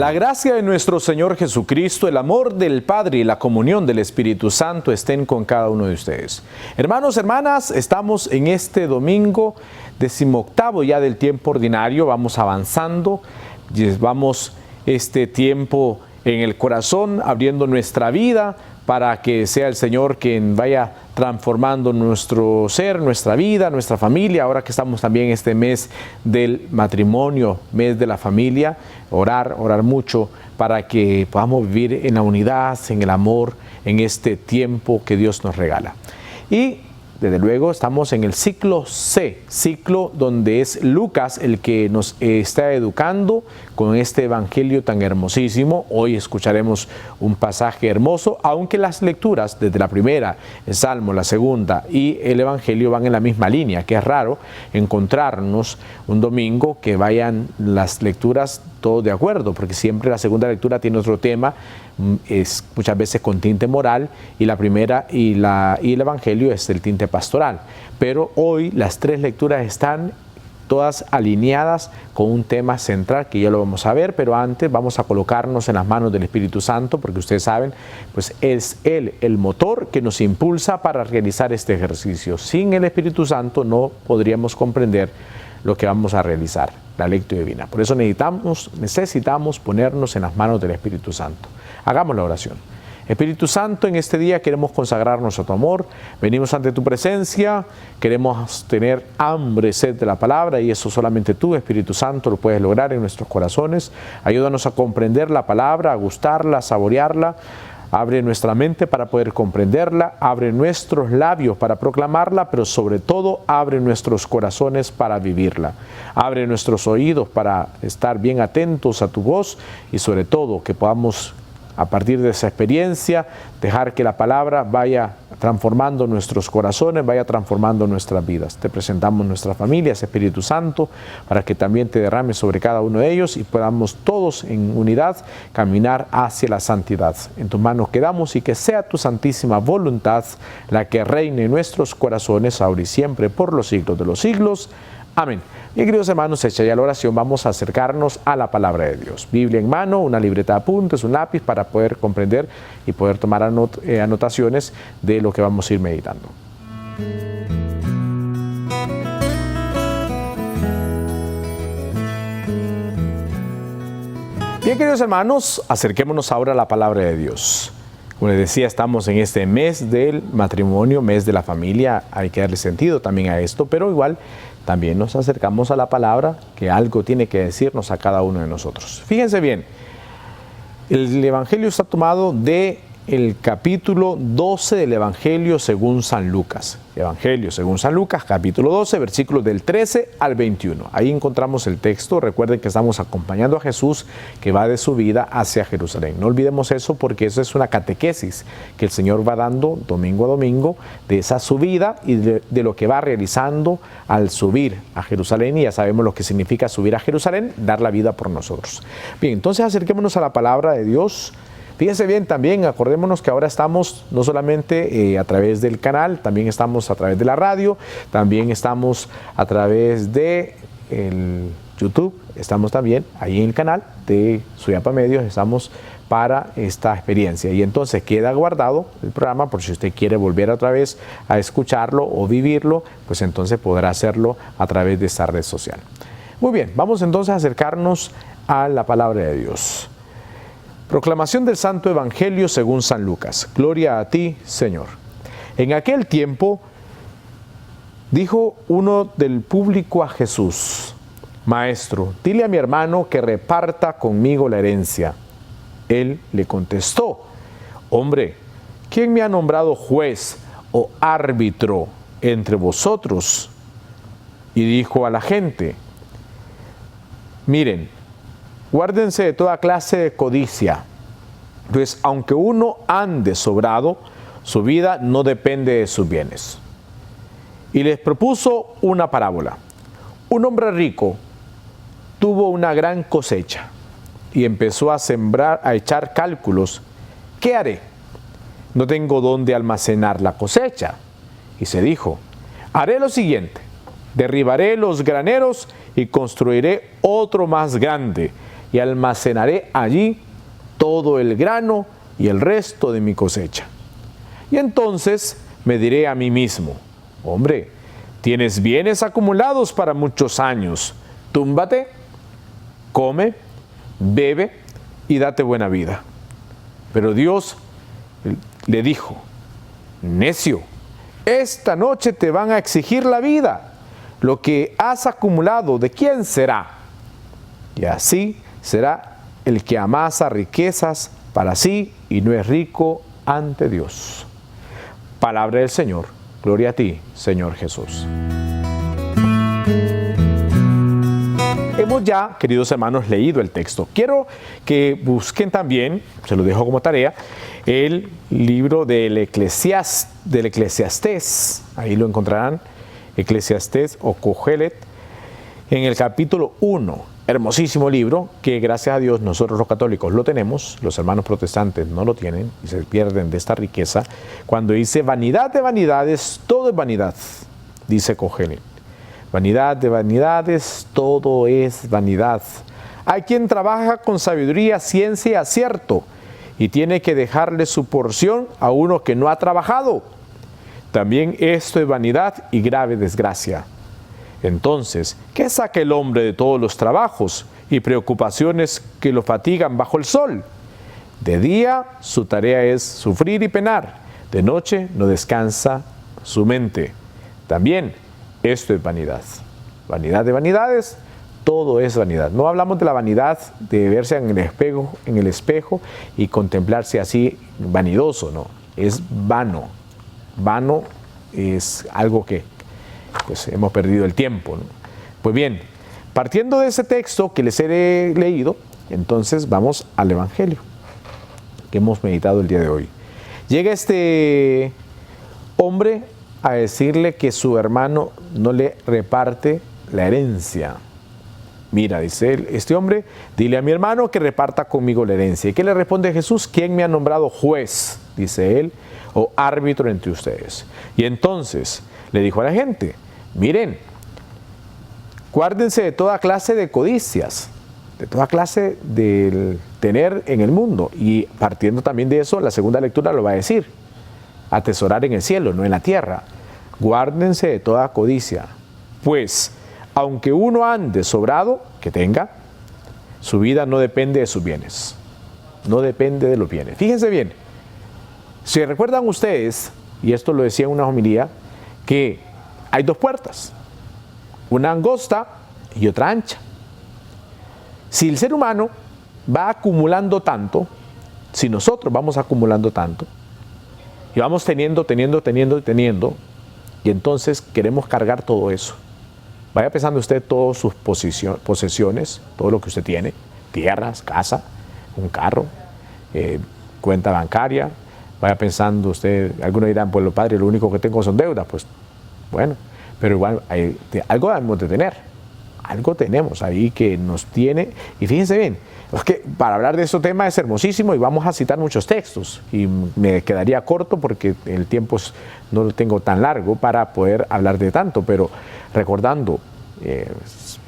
La gracia de nuestro Señor Jesucristo, el amor del Padre y la comunión del Espíritu Santo estén con cada uno de ustedes. Hermanos, hermanas, estamos en este domingo 18º ya del tiempo ordinario. Vamos avanzando, llevamos este tiempo en el corazón, abriendo nuestra vida para que sea el Señor quien vaya transformando nuestro ser, nuestra vida, nuestra familia. Ahora que estamos también en este mes del matrimonio, mes de la familia, orar mucho para que podamos vivir en la unidad, en el amor, en este tiempo que Dios nos regala. Y desde luego estamos en el ciclo C, ciclo donde es Lucas el que nos está educando con este evangelio tan hermosísimo. Hoy escucharemos un pasaje hermoso, aunque las lecturas desde la primera, el Salmo, la segunda y el evangelio van en la misma línea, que es raro encontrarnos un domingo que vayan las lecturas todos de acuerdo, porque siempre la segunda lectura tiene otro tema, es muchas veces con tinte moral, y la primera y el evangelio es el tinte pastoral. Pero hoy las tres lecturas están todas alineadas con un tema central que ya lo vamos a ver, pero antes vamos a colocarnos en las manos del Espíritu Santo, porque ustedes saben, pues es Él el motor que nos impulsa para realizar este ejercicio. Sin el Espíritu Santo no podríamos comprender lo que vamos a realizar, la lectura divina. Por eso necesitamos ponernos en las manos del Espíritu Santo. Hagamos la oración. Espíritu Santo, en este día queremos consagrarnos a tu amor, venimos ante tu presencia, queremos tener hambre, sed de la palabra, y eso solamente tú, Espíritu Santo, lo puedes lograr en nuestros corazones. Ayúdanos a comprender la palabra, a gustarla, a saborearla. Abre nuestra mente para poder comprenderla, abre nuestros labios para proclamarla, pero sobre todo abre nuestros corazones para vivirla. Abre nuestros oídos para estar bien atentos a tu voz y sobre todo que podamos, a partir de esa experiencia, dejar que la palabra vaya transformando nuestros corazones, vaya transformando nuestras vidas. Te presentamos nuestras familias, Espíritu Santo, para que también te derrames sobre cada uno de ellos y podamos todos en unidad caminar hacia la santidad. En tus manos quedamos y que sea tu santísima voluntad la que reine en nuestros corazones ahora y siempre por los siglos de los siglos. Amén. Bien, queridos hermanos, hecha ya la oración, vamos a acercarnos a la palabra de Dios. Biblia en mano, una libreta de apuntes, un lápiz para poder comprender y poder tomar anotaciones de lo que vamos a ir meditando. Bien, queridos hermanos, acerquémonos ahora a la palabra de Dios. Como les decía, estamos en este mes del matrimonio, mes de la familia. Hay que darle sentido también a esto, pero igual también nos acercamos a la palabra que algo tiene que decirnos a cada uno de nosotros. Fíjense bien, el evangelio está tomado de el capítulo 12 del Evangelio según San Lucas. Evangelio según San Lucas, capítulo 12, versículos del 13 al 21. Ahí encontramos el texto. Recuerden que estamos acompañando a Jesús que va de su vida hacia Jerusalén. No olvidemos eso, porque eso es una catequesis que el Señor va dando domingo a domingo de esa subida y de lo que va realizando al subir a Jerusalén. Y ya sabemos lo que significa subir a Jerusalén, dar la vida por nosotros. Bien, entonces acerquémonos a la palabra de Dios. Fíjense bien, también acordémonos que ahora estamos no solamente a través del canal, también estamos a través de la radio, también estamos a través de el YouTube, estamos también ahí en el canal de Suyapa Medios, estamos para esta experiencia. Y entonces queda guardado el programa por si usted quiere volver otra vez a escucharlo o vivirlo, pues entonces podrá hacerlo a través de esta red social. Muy bien, vamos entonces a acercarnos a la palabra de Dios. Proclamación del Santo Evangelio según San Lucas. Gloria a ti, Señor. En aquel tiempo dijo uno del público a Jesús: Maestro, dile a mi hermano que reparta conmigo la herencia. Él le contestó: Hombre, ¿quién me ha nombrado juez o árbitro entre vosotros? Y dijo a la gente: Miren, guárdense de toda clase de codicia, pues aunque uno ande sobrado, su vida no depende de sus bienes. Y les propuso una parábola. Un hombre rico tuvo una gran cosecha y empezó a sembrar, a echar cálculos. ¿Qué haré? No tengo dónde almacenar la cosecha. Y se dijo: haré lo siguiente: derribaré los graneros y construiré otro más grande, y almacenaré allí todo el grano y el resto de mi cosecha. Y entonces me diré a mí mismo, hombre, tienes bienes acumulados para muchos años, túmbate, come, bebe y date buena vida. Pero Dios le dijo, necio, esta noche te van a exigir la vida. Lo que has acumulado, ¿de quién será? Y así será el que amasa riquezas para sí y no es rico ante Dios. Palabra del Señor. Gloria a ti, Señor Jesús. Hemos ya, queridos hermanos, leído el texto. Quiero que busquen también, se lo dejo como tarea, el libro del Eclesiastés. Ahí lo encontrarán, Eclesiastés o Cogelet, en el capítulo 1. Hermosísimo libro que gracias a Dios nosotros los católicos lo tenemos, los hermanos protestantes no lo tienen y se pierden de esta riqueza. Cuando dice vanidad de vanidades, todo es vanidad, dice Cogelet. Vanidad de vanidades, todo es vanidad. Hay quien trabaja con sabiduría, ciencia y acierto y tiene que dejarle su porción a uno que no ha trabajado. También esto es vanidad y grave desgracia. Entonces, ¿qué saca el hombre de todos los trabajos y preocupaciones que lo fatigan bajo el sol? De día su tarea es sufrir y penar, de noche no descansa su mente. También esto es vanidad. Vanidad de vanidades, todo es vanidad. No hablamos de la vanidad de verse en el espejo y contemplarse así vanidoso, no. Es vano. Vano es algo que pues hemos perdido el tiempo, ¿no? Pues bien, partiendo de ese texto que les he leído, entonces vamos al Evangelio que hemos meditado el día de hoy. Llega este hombre a decirle que su hermano no le reparte la herencia. Mira, dice él, este hombre, dile a mi hermano que reparta conmigo la herencia. ¿Y qué le responde Jesús? ¿Quién me ha nombrado juez? Dice él, o árbitro entre ustedes. Y entonces le dijo a la gente, miren, guárdense de toda clase de codicias, de toda clase del tener en el mundo. Y partiendo también de eso, la segunda lectura lo va a decir, atesorar en el cielo, no en la tierra. Guárdense de toda codicia, pues aunque uno ande sobrado, que tenga, su vida no depende de sus bienes, no depende de los bienes. Fíjense bien, si recuerdan ustedes, y esto lo decía en una homilía, que hay dos puertas, una angosta y otra ancha. Si el ser humano va acumulando tanto, si nosotros vamos acumulando tanto, y vamos teniendo, y entonces queremos cargar todo eso. Vaya pensando usted todas sus posesiones, todo lo que usted tiene, tierras, casa, un carro, cuenta bancaria. Vaya pensando usted, algunos dirán, pues los padres, lo único que tengo son deudas. Pues bueno, pero igual algo debemos de tener, algo tenemos ahí que nos tiene. Y fíjense bien, es que para hablar de este tema es hermosísimo y vamos a citar muchos textos y me quedaría corto porque el tiempo no lo tengo tan largo para poder hablar de tanto, pero recordando,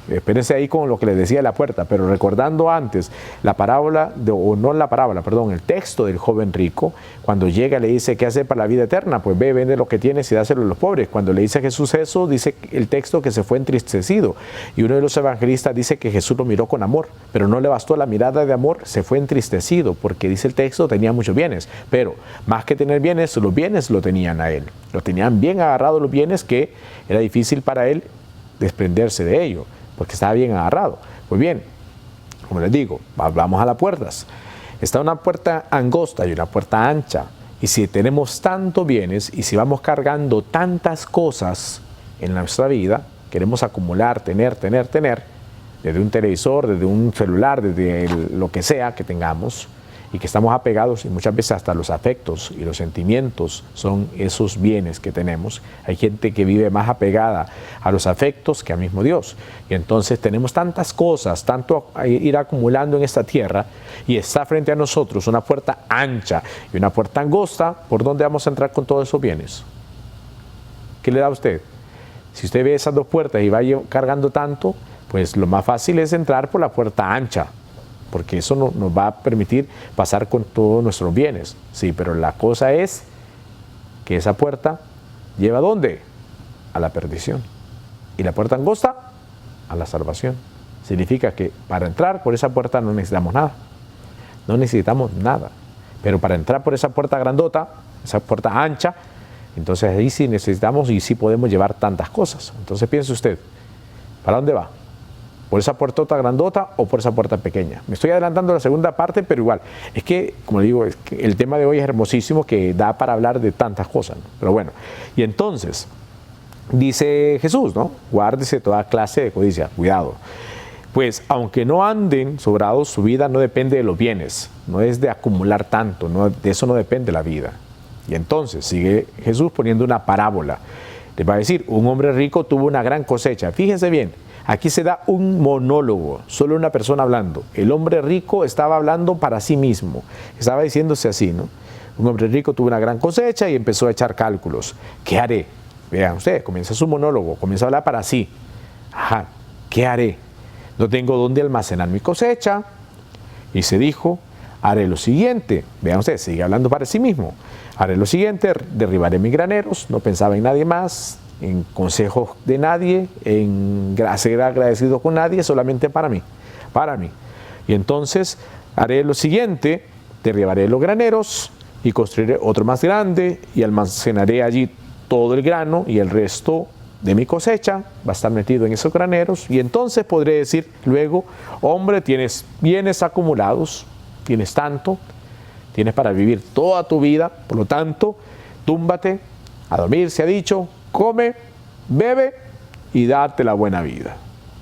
espérense ahí con lo que les decía de la puerta, pero recordando antes la parábola, el texto del joven rico, cuando llega le dice, ¿qué hacer para la vida eterna? Pues ve, vende lo que tienes y dáselo a los pobres. Cuando le dice a Jesús eso, dice el texto que se fue entristecido. Y uno de los evangelistas dice que Jesús lo miró con amor, pero no le bastó la mirada de amor, se fue entristecido, porque dice el texto, tenía muchos bienes, pero más que tener bienes, los bienes lo tenían a él. Lo tenían bien agarrados los bienes que era difícil para él desprenderse de ello, porque estaba bien agarrado. Pues bien, como les digo, vamos a las puertas. Está una puerta angosta y una puerta ancha. Y si tenemos tantos bienes y si vamos cargando tantas cosas en nuestra vida, queremos acumular, tener, desde un televisor, desde un celular, desde lo que sea que tengamos, y que estamos apegados, y muchas veces hasta los afectos y los sentimientos son esos bienes que tenemos. Hay gente que vive más apegada a los afectos que al mismo Dios. Y entonces tenemos tantas cosas, tanto a ir acumulando en esta tierra, y está frente a nosotros una puerta ancha y una puerta angosta. ¿Por dónde vamos a entrar con todos esos bienes? ¿Qué le da a usted? Si usted ve esas dos puertas y va cargando tanto, pues lo más fácil es entrar por la puerta ancha. porque eso no, nos va a permitir pasar con todos nuestros bienes. Sí, pero la cosa es que esa puerta lleva ¿a dónde? A la perdición. Y la puerta angosta a la salvación. Significa que para entrar por esa puerta no necesitamos nada. No necesitamos nada. Pero para entrar por esa puerta grandota, esa puerta ancha, entonces ahí sí necesitamos y sí podemos llevar tantas cosas. Entonces piense usted, ¿para dónde va? ¿Por esa puertota grandota o por esa puerta pequeña? Me estoy adelantando a la segunda parte, pero igual. Es que, como digo, es que el tema de hoy es hermosísimo, que da para hablar de tantas cosas, ¿no? Pero bueno, y entonces, dice Jesús, ¿no? Guárdese toda clase de codicia, cuidado. Pues, aunque no anden sobrados, su vida no depende de los bienes, no es de acumular tanto, no, de eso no depende la vida. Y entonces, sigue Jesús poniendo una parábola. Les va a decir, un hombre rico tuvo una gran cosecha. Fíjense bien, aquí se da un monólogo, solo una persona hablando. El hombre rico estaba hablando para sí mismo, estaba diciéndose así, ¿no? Un hombre rico tuvo una gran cosecha y empezó a echar cálculos. ¿Qué haré? Vean ustedes, comienza su monólogo, comienza a hablar para sí. Ajá, ¿qué haré? No tengo dónde almacenar mi cosecha. Y se dijo, haré lo siguiente. Vean ustedes, sigue hablando para sí mismo. Haré lo siguiente, derribaré mis graneros, no pensaba en nadie más, en consejos de nadie, en ser agradecido con nadie, solamente para mí. Y entonces haré lo siguiente, derribaré los graneros y construiré otro más grande y almacenaré allí todo el grano y el resto de mi cosecha va a estar metido en esos graneros y entonces podré decir luego, hombre, tienes bienes acumulados, tienes tanto, tienes para vivir toda tu vida, por lo tanto, túmbate a dormir, se ha dicho, come, bebe y date la buena vida.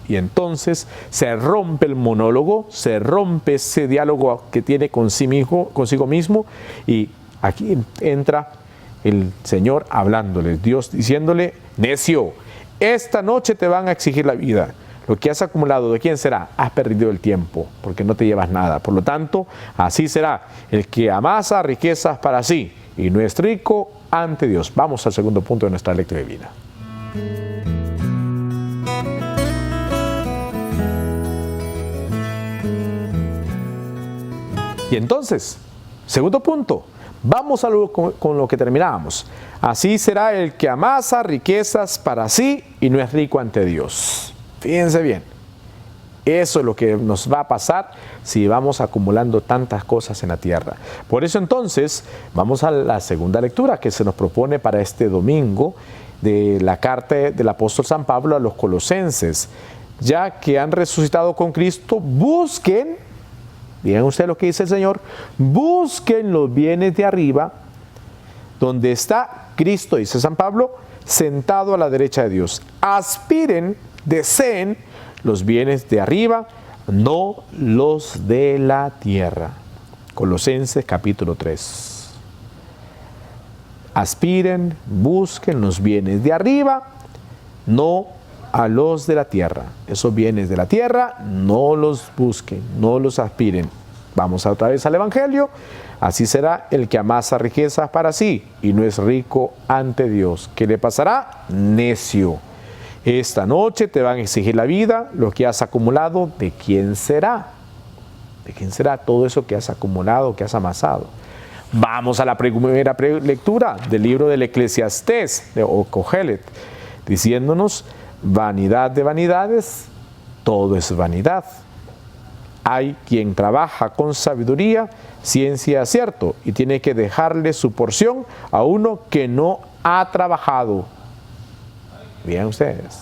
Y entonces se rompe el monólogo, se rompe ese diálogo que tiene consigo mismo y aquí entra el Señor hablándole, Dios diciéndole, necio, esta noche te van a exigir la vida. Lo que has acumulado, ¿de quién será? Has perdido el tiempo, porque no te llevas nada. Por lo tanto, así será el que amasa riquezas para sí y no es rico ante Dios. Vamos al segundo punto de nuestra lectura divina. Y entonces, segundo punto, vamos con lo que terminábamos. Así será el que amasa riquezas para sí y no es rico ante Dios. Fíjense bien, eso es lo que nos va a pasar si vamos acumulando tantas cosas en la tierra. Por eso entonces, vamos a la segunda lectura que se nos propone para este domingo de la carta del apóstol San Pablo a los colosenses. Ya que han resucitado con Cristo, busquen, digan ustedes lo que dice el Señor, busquen los bienes de arriba, donde está Cristo, dice San Pablo, sentado a la derecha de Dios. Aspiren, deseen los bienes de arriba, no los de la tierra. Colosenses capítulo 3. Aspiren, busquen los bienes de arriba, no a los de la tierra. Esos bienes de la tierra no los busquen, no los aspiren. Vamos otra vez al Evangelio. Así será el que amasa riquezas para sí y no es rico ante Dios. ¿Qué le pasará? Necio. Esta noche te van a exigir la vida, lo que has acumulado, ¿de quién será? ¿De quién será todo eso que has acumulado, que has amasado? Vamos a la primera lectura del libro del Eclesiastés, o Cogelet, diciéndonos, vanidad de vanidades, todo es vanidad. Hay quien trabaja con sabiduría, ciencia acierto, y tiene que dejarle su porción a uno que no ha trabajado. Vean ustedes,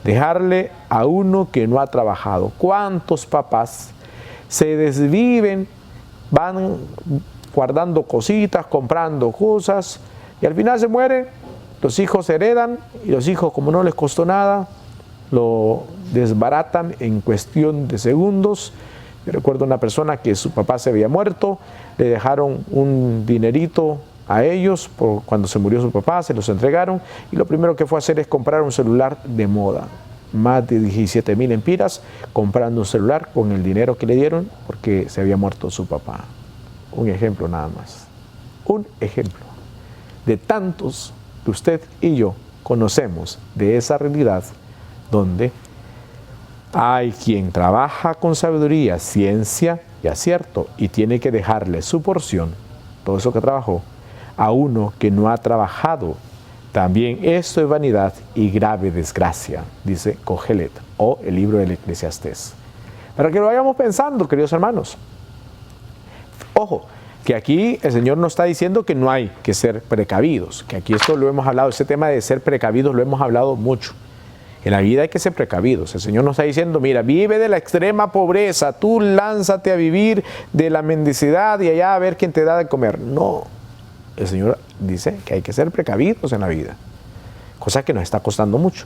dejarle a uno que no ha trabajado. ¿Cuántos papás se desviven, van guardando cositas, comprando cosas, y al final se mueren, los hijos heredan, y los hijos, como no les costó nada, lo desbaratan en cuestión de segundos? Yo recuerdo una persona que su papá se había muerto, le dejaron un dinerito a ellos, cuando se murió su papá, se los entregaron, y lo primero que fue a hacer es comprar un celular de moda, más de 17,000 lempiras, comprando un celular con el dinero que le dieron, porque se había muerto su papá. Un ejemplo nada más, un ejemplo de tantos que usted y yo conocemos de esa realidad, donde hay quien trabaja con sabiduría, ciencia y acierto, y tiene que dejarle su porción, todo eso que trabajó, a uno que no ha trabajado. También esto es vanidad y grave desgracia, dice Cogelet, o el libro del Eclesiastés. Para que lo vayamos pensando, queridos hermanos. Ojo, que aquí el Señor nos está diciendo que no hay que ser precavidos, que aquí esto lo hemos hablado, ese tema de ser precavidos lo hemos hablado mucho. En la vida hay que ser precavidos. El Señor nos está diciendo, mira, vive de la extrema pobreza, tú lánzate a vivir de la mendicidad y allá a ver quién te da de comer. No, el Señor dice que hay que ser precavidos en la vida, cosa que nos está costando mucho,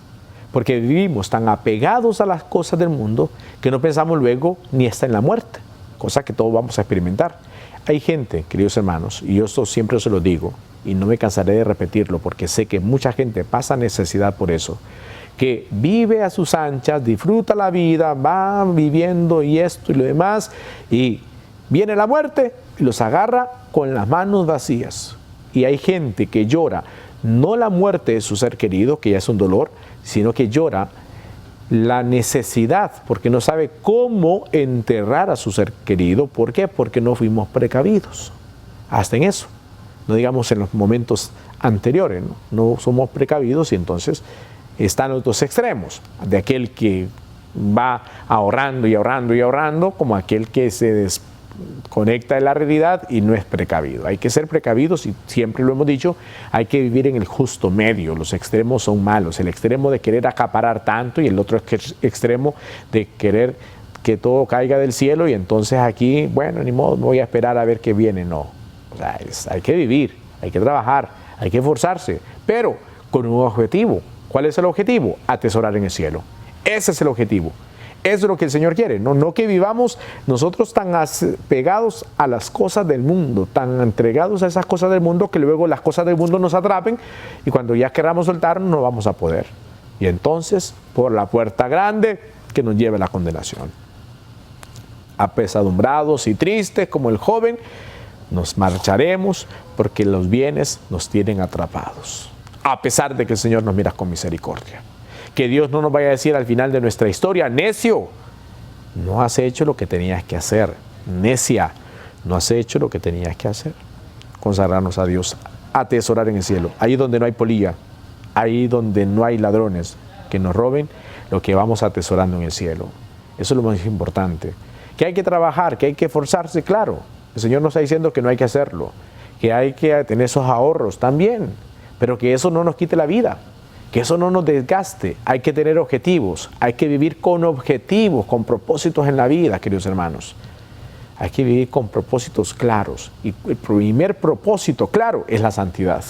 porque vivimos tan apegados a las cosas del mundo que no pensamos luego ni hasta en la muerte, cosa que todos vamos a experimentar. Hay gente, queridos hermanos, y yo esto siempre se lo digo, y no me cansaré de repetirlo, porque sé que mucha gente pasa necesidad por eso, que vive a sus anchas, disfruta la vida, va viviendo y esto y lo demás, y viene la muerte y los agarra con las manos vacías. Y hay gente que llora, no la muerte de su ser querido, que ya es un dolor, sino que llora la necesidad, porque no sabe cómo enterrar a su ser querido. ¿Por qué? Porque no fuimos precavidos. Hasta en eso. No digamos en los momentos anteriores, no somos precavidos y entonces están los dos extremos, de aquel que va ahorrando y ahorrando y ahorrando, como aquel que se desconecta de la realidad y no es precavido. Hay que ser precavidos y siempre lo hemos dicho, hay que vivir en el justo medio. Los extremos son malos, el extremo de querer acaparar tanto y el otro extremo de querer que todo caiga del cielo y entonces aquí, bueno, ni modo, me voy a esperar a ver qué viene. No, o sea, hay que vivir, hay que trabajar, hay que esforzarse, pero con un objetivo. ¿Cuál es el objetivo? Atesorar en el cielo. Ese es el objetivo. Eso es lo que el Señor quiere. No que vivamos nosotros tan pegados a las cosas del mundo, tan entregados a esas cosas del mundo, que luego las cosas del mundo nos atrapen y cuando ya queramos soltarnos no vamos a poder. Y entonces, por la puerta grande que nos lleve a la condenación. Apesadumbrados y tristes como el joven, nos marcharemos porque los bienes nos tienen atrapados. A pesar de que el Señor nos mira con misericordia. Que Dios no nos vaya a decir al final de nuestra historia, necio, no has hecho lo que tenías que hacer. Necia, no has hecho lo que tenías que hacer. Consagrarnos a Dios, atesorar en el cielo. Ahí donde no hay polilla, ahí donde no hay ladrones que nos roben, lo que vamos atesorando en el cielo. Eso es lo más importante. Que hay que trabajar, que hay que esforzarse, claro. El Señor nos está diciendo que no hay que hacerlo. Que hay que tener esos ahorros también. Pero que eso no nos quite la vida, que eso no nos desgaste. Hay que tener objetivos, hay que vivir con objetivos, con propósitos en la vida, queridos hermanos. Hay que vivir con propósitos claros. Y el primer propósito claro es la santidad.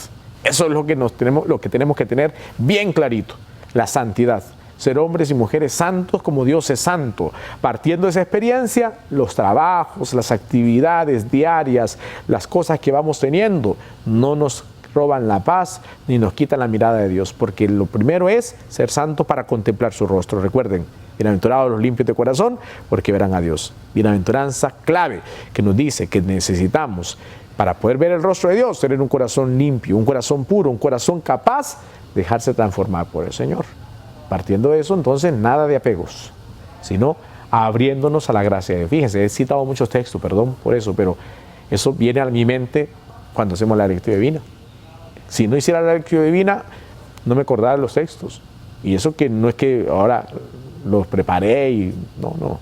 Eso es lo que tenemos que tener bien clarito, la santidad. Ser hombres y mujeres santos como Dios es santo. Partiendo de esa experiencia, los trabajos, las actividades diarias, las cosas que vamos teniendo, no nos roban la paz ni nos quitan la mirada de Dios, porque lo primero es ser santo para contemplar su rostro. Recuerden, bienaventurados los limpios de corazón, porque verán a Dios. Bienaventuranza clave que nos dice que necesitamos para poder ver el rostro de Dios, tener un corazón limpio, un corazón puro, un corazón capaz de dejarse transformar por el Señor. Partiendo de eso, entonces, nada de apegos, sino abriéndonos a la gracia de Dios. Fíjense, he citado muchos textos, perdón por eso, pero eso viene a mi mente cuando hacemos la lectura divina. Si no hiciera la lectura divina, no me acordaba de los textos. Y eso que no es que ahora los preparé y no.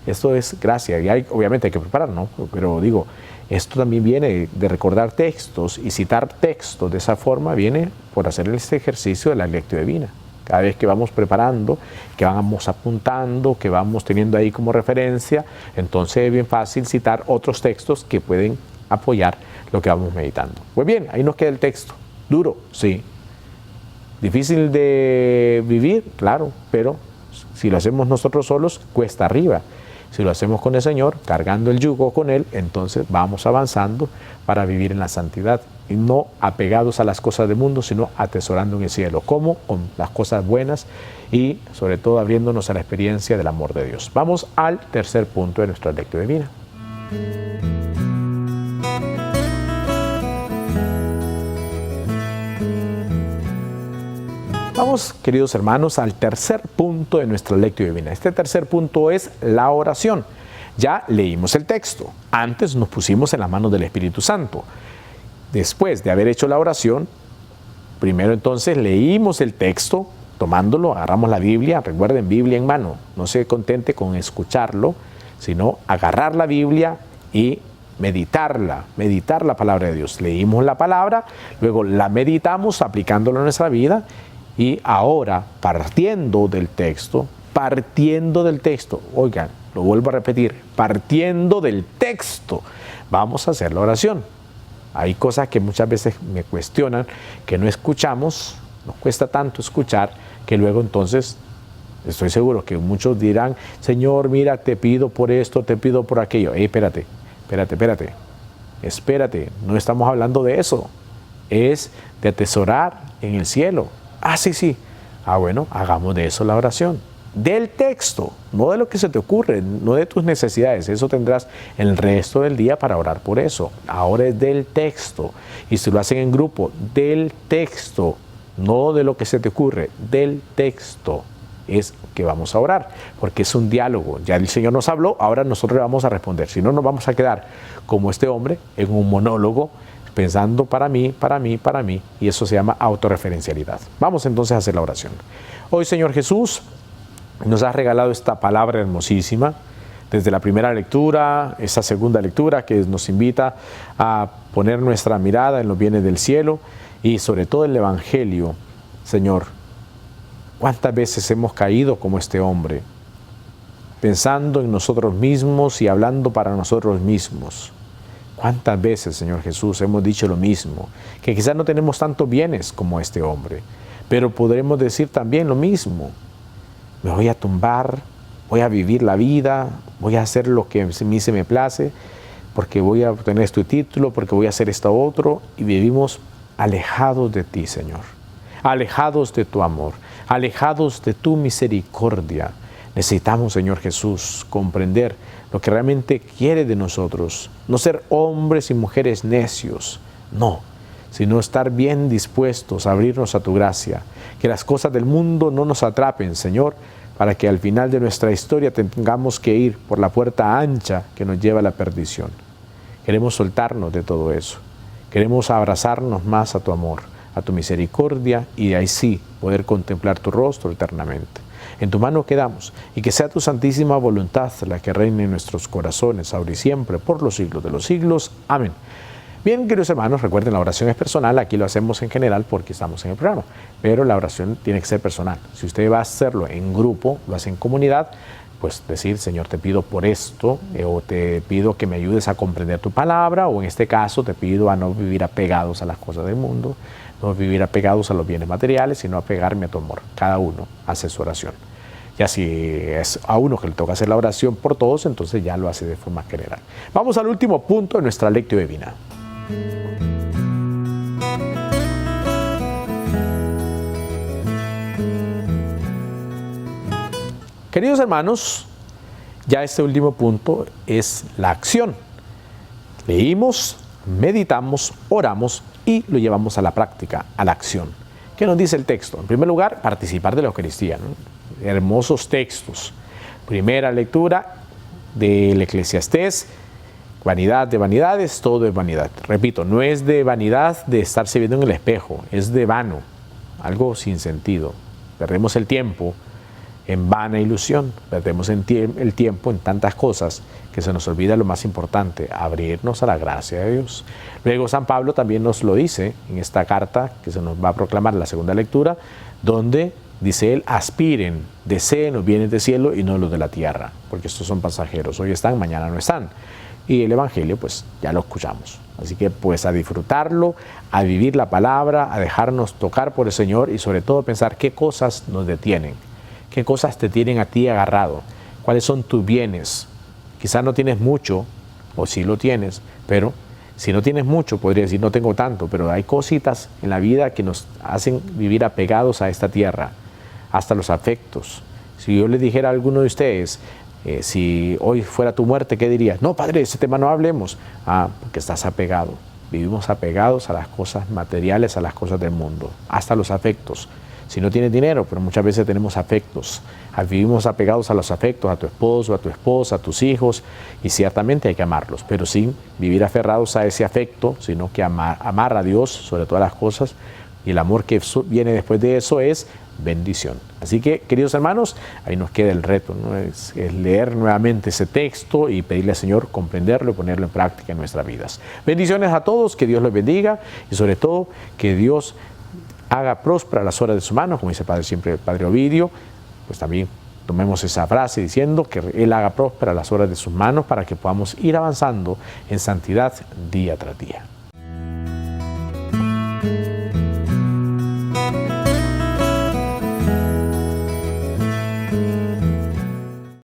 Esto es gracia. Y obviamente hay que preparar, ¿no? Pero digo, esto también viene de recordar textos y citar textos de esa forma, viene por hacer este ejercicio de la lectura divina. Cada vez que vamos preparando, que vamos apuntando, que vamos teniendo ahí como referencia, entonces es bien fácil citar otros textos que pueden apoyar lo que vamos meditando. Pues bien, ahí nos queda el texto. Duro, sí. Difícil de vivir, claro, pero si lo hacemos nosotros solos, cuesta arriba. Si lo hacemos con el Señor, cargando el yugo con Él, entonces vamos avanzando para vivir en la santidad y no apegados a las cosas del mundo, sino atesorando en el cielo. ¿Cómo? Con las cosas buenas y sobre todo abriéndonos a la experiencia del amor de Dios. Vamos al tercer punto de nuestra lectura divina. Vamos, queridos hermanos, al tercer punto de nuestra lectura divina. Este tercer punto es la oración. Ya leímos el texto. Antes nos pusimos en las manos del Espíritu Santo. Después de haber hecho la oración, primero entonces leímos el texto, tomándolo, agarramos la Biblia, recuerden, Biblia en mano. No se contente con escucharlo, sino agarrar la Biblia y meditar la palabra de Dios. Leímos la palabra, luego la meditamos aplicándola a nuestra vida y ahora partiendo del texto, oigan, lo vuelvo a repetir, partiendo del texto, vamos a hacer la oración. Hay cosas que muchas veces me cuestionan, que no escuchamos, nos cuesta tanto escuchar, que luego entonces estoy seguro que muchos dirán, Señor, mira, te pido por esto, te pido por aquello. Espérate, no estamos hablando de eso, es de atesorar en el cielo. Sí. Bueno, hagamos de eso la oración. Del texto, no de lo que se te ocurre, no de tus necesidades. Eso tendrás el resto del día para orar por eso. Ahora es del texto. Y si lo hacen en grupo, del texto, no de lo que se te ocurre, del texto es que vamos a orar, porque es un diálogo. Ya el Señor nos habló, ahora nosotros le vamos a responder. Si no, nos vamos a quedar como este hombre en un monólogo, pensando para mí, y eso se llama autorreferencialidad. Vamos entonces a hacer la oración. Hoy, Señor Jesús, nos has regalado esta palabra hermosísima, desde la primera lectura, esta segunda lectura que nos invita a poner nuestra mirada en los bienes del cielo y sobre todo el Evangelio. Señor, ¿cuántas veces hemos caído como este hombre, pensando en nosotros mismos y hablando para nosotros mismos? ¿Cuántas veces, Señor Jesús, hemos dicho lo mismo? Que quizás no tenemos tantos bienes como este hombre, pero podremos decir también lo mismo. Me voy a tumbar, voy a vivir la vida, voy a hacer lo que a mí se me place, porque voy a obtener este título, porque voy a hacer esto otro, y vivimos alejados de ti, Señor, alejados de tu amor, alejados de tu misericordia. Necesitamos, Señor Jesús, comprender lo que realmente quiere de nosotros, no ser hombres y mujeres necios, no, sino estar bien dispuestos a abrirnos a tu gracia, que las cosas del mundo no nos atrapen, Señor, para que al final de nuestra historia tengamos que ir por la puerta ancha que nos lleva a la perdición. Queremos soltarnos de todo eso, queremos abrazarnos más a tu amor, a tu misericordia, y de ahí sí poder contemplar tu rostro eternamente. En tu mano quedamos, y que sea tu santísima voluntad la que reine en nuestros corazones, ahora y siempre, por los siglos de los siglos. Amén. Bien, queridos hermanos, recuerden, la oración es personal. Aquí lo hacemos en general porque estamos en el programa, pero la oración tiene que ser personal. Si usted va a hacerlo en grupo, lo hace en comunidad, pues decir, Señor, te pido por esto, o te pido que me ayudes a comprender tu palabra, o en este caso te pido a no vivir apegados a las cosas del mundo, no vivir apegados a los bienes materiales, sino apegarme a tu amor. Cada uno hace su oración. Ya si es a uno que le toca hacer la oración por todos, entonces ya lo hace de forma general. Vamos al último punto de nuestra Lectio Divina. Queridos hermanos, ya este último punto es la acción. Leímos, meditamos, oramos y lo llevamos a la práctica, a la acción. ¿Qué nos dice el texto? En primer lugar, participar de la Eucaristía, ¿no? Hermosos textos. Primera lectura del Eclesiastés: vanidad de vanidades, todo es vanidad. Repito, no es de vanidad de estarse viendo en el espejo, es de vano, algo sin sentido. Perdemos el tiempo en vana ilusión, perdemos el tiempo en tantas cosas que se nos olvida lo más importante, abrirnos a la gracia de Dios. Luego San Pablo también nos lo dice en esta carta que se nos va a proclamar en la segunda lectura, donde dice él: aspiren, deseen los bienes del cielo y no los de la tierra, porque estos son pasajeros, hoy están, mañana no están. Y el Evangelio, pues ya lo escuchamos. Así que pues a disfrutarlo, a vivir la palabra, a dejarnos tocar por el Señor y sobre todo pensar qué cosas nos detienen, qué cosas te tienen a ti agarrado, cuáles son tus bienes. Quizás no tienes mucho, o sí lo tienes, pero si no tienes mucho, podría decir no tengo tanto, pero hay cositas en la vida que nos hacen vivir apegados a esta tierra, hasta los afectos. Si yo le dijera a alguno de ustedes, si hoy fuera tu muerte, ¿qué dirías? No, padre, ese tema no hablemos. Porque estás apegado. Vivimos apegados a las cosas materiales, a las cosas del mundo, hasta los afectos. Si no tienes dinero, pero muchas veces tenemos afectos, vivimos apegados a los afectos, a tu esposo, a tu esposa, a tus hijos, y ciertamente hay que amarlos, pero sin vivir aferrados a ese afecto, sino que amar a Dios sobre todas las cosas, y el amor que viene después de eso es bendición. Así que, queridos hermanos, ahí nos queda el reto, ¿no? Es leer nuevamente ese texto y pedirle al Señor comprenderlo y ponerlo en práctica en nuestras vidas. Bendiciones a todos, que Dios los bendiga y sobre todo que Dios haga próspera las obras de su mano, como dice el Padre Ovidio. Pues también tomemos esa frase diciendo que Él haga próspera las obras de sus manos para que podamos ir avanzando en santidad día tras día.